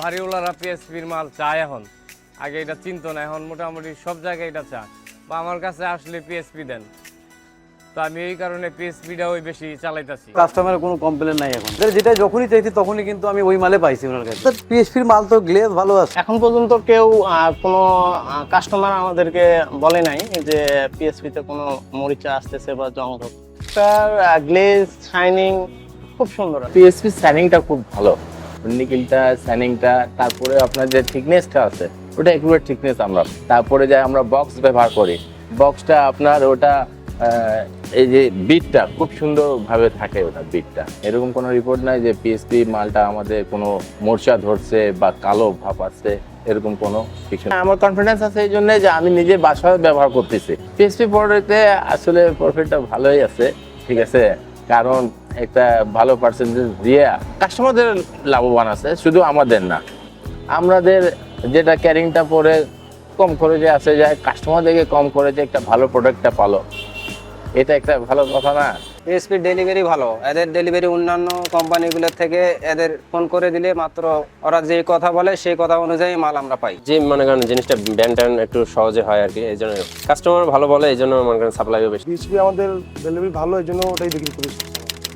ভারীওয়ালারা পিএসপির মাল চায় এখন। আগে এটা চিনতো না, এখন মোটামুটি সব জায়গায় এটা চায়, বা আমার কাছে আসলে পিএসপি দেন। তো আমি এই কারণে পিএসপিটা ওই বেশি চালাইতাছি। কাস্টমারের কোনো কমপ্লেন নাই এখন, যেটা যখনই চাইছি তখনই কিন্তু আমি ওই মালে পাইছি ওনার কাছে। পিএসপির মাল তো গ্লেজ ভালো আছে। এখন পর্যন্ত কেউ কোনো কাস্টমার আমাদেরকে বলে নাই যে পিএসপিতে কোনো মরিচা আসতেছে বা জং ধরছে। তার গ্লেজ শাইনিং খুব সুন্দর। পিএসপি স্যানিংটা খুব ভালো, নিকেলটা স্যানিংটা, তারপরে আপনার যে থিকনেসটা আছে ওটা একুরেট থিকনেস আমরা। তারপরে যে আমরা বক্স ব্যবহার করি, বক্সটা আপনার ওটা এই যে বিটটা খুব সুন্দরভাবে থাকে, ওটা বিটটা এরকম কোনো রিপোর্ট নাই যে পিএসপি মালটা আমাদের কোনো মোর্চা ধরছে বা কালো ভাব আছে, এরকম কোনো কিছু না। আমার কনফিডেন্স আছে এই জন্য যে আমি নিজে বাসায় ব্যবহার করতেছি। পিএসপি প্রোডাক্টে আসলে প্রফিটটা ভালোই আছে, ঠিক আছে, কারণ একটা ভালো পার্সেন্টেজ দিয়ে কাস্টমারদের লাভবান আছে, শুধু আমাদের না। আমাদের যেটা ক্যারিংটা পরে কম খরচে আসে যায়, কাস্টমারদেরকে কম খরচে একটা ভালো প্রোডাক্টটা পালো, এটা একটা ভালো কথা না। পিএসপি ডেলিভারি ভালো, এদের ডেলিভারি অন্যান্য কোম্পানিগুলোর থেকে এদের ফোন করে দিলে মাত্র ওরা যে কথা বলে সেই কথা অনুযায়ী মাল আমরা পাই। যে মনে করেন জিনিসটা ব্যান্ড একটু সহজে হয় আর কি, এই জন্য কাস্টমার ভালো বলে, এই জন্য মনে করেন সাপ্লাইও বেশি। পিএসপি আমাদের ডেলিভারি ভালো, এই জন্য ওটাই বিক্রি করি।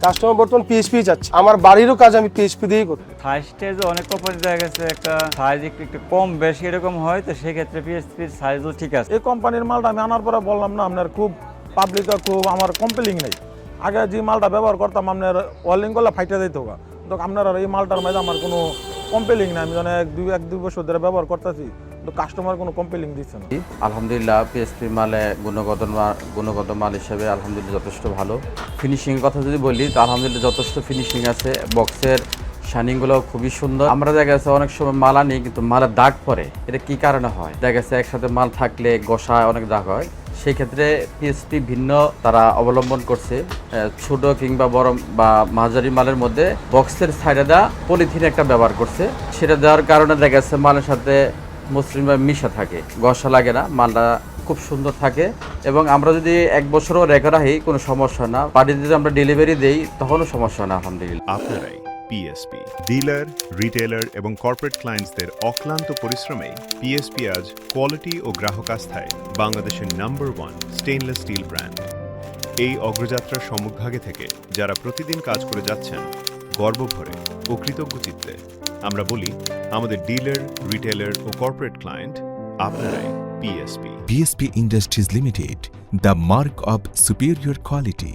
কাস্টমার বর্তমান পিএসপি চাচ্ছে, আমার বাড়িরও কাজ আমি পিএসপি দিয়েই করি। ফার্স্ট স্টেজে অনেক কোম্পানি দেখা গেছে একটা সাইজ একটু কম বেশি এরকম হয়, তো সেক্ষেত্রে পিএসপির সাইজও ঠিক আছে। এই কোম্পানির মালটা আমি আনার পরে বললাম না আপনার খুব পাবলিকও খুব আমার কম্পেলিং নেই। আগে যে মালটা ব্যবহার করতাম আপনার ওয়েল্ডিং করলে ফাইটে দিত, কিন্তু আপনার এই মালটার মধ্যে আমার কোনো কম্পেলিং নেই। আমি জানি এক দুই বছর ধরে ব্যবহার করতেছি, কিন্তু কাস্টমার কোনো কম্পেলিং দিচ্ছে না। আলহামদুলিল্লাহ পিএসপি মালে গুণগত মাল হিসেবে আলহামদুলিল্লাহ যথেষ্ট ভালো। ফিনিশিংয়ের কথা যদি বলি তো আলহামদুলিল্লাহ যথেষ্ট ফিনিশিং আছে, বক্সের শাইনিংগুলো খুবই সুন্দর। আমরা দেখা গেছে অনেক সময় মাল আনি কিন্তু মালের দাগ পড়ে, এটা কি কারণে হয়? দেখা গেছে একসাথে মাল থাকলে গোসায় অনেক দাগ হয়, সেই ক্ষেত্রে পিএসপি ভিন্ন তারা অবলম্বন করছে। ছোট কিংবা বড় বা মাঝারি মালের মধ্যে বক্সের সাইডে দেওয়া পলিথিন একটা ব্যবহার করছে, সেটা দেওয়ার কারণে দেখা গেছে মালের সাথে মসৃণভাবে মিশা থাকে, ঘষা লাগে না, মালটা খুব সুন্দর থাকে। এবং আমরা যদি এক বছরও রেখে রাখি কোনো সমস্যা না, বাড়িতে যদি আমরা ডেলিভারি দেই তখনও সমস্যা না আলহামদুলিল্লাহ। আপনারাই পিএসপি ডিলার, রিটেলার এবং কর্পোরেট ক্লায়েন্টসদের অক্লান্ত পরিশ্রমে পিএসপি আজ কোয়ালিটি ও গ্রাহক আস্থায় বাংলাদেশের নাম্বার 1 স্টেইনলেস স্টিল ব্র্যান্ড। এই অগ্রযাত্রার সম্মুখভাগে থেকে যারা প্রতিদিন কাজ করে যাচ্ছেন গর্বভরে ও কৃতজ্ঞ চিত্তে আমরা বলি, আমাদের ডিলার, রিটেলার ও কর্পোরেট ক্লায়েন্ট আপনারাই PSP. PSP Industries Limited, the mark of superior quality.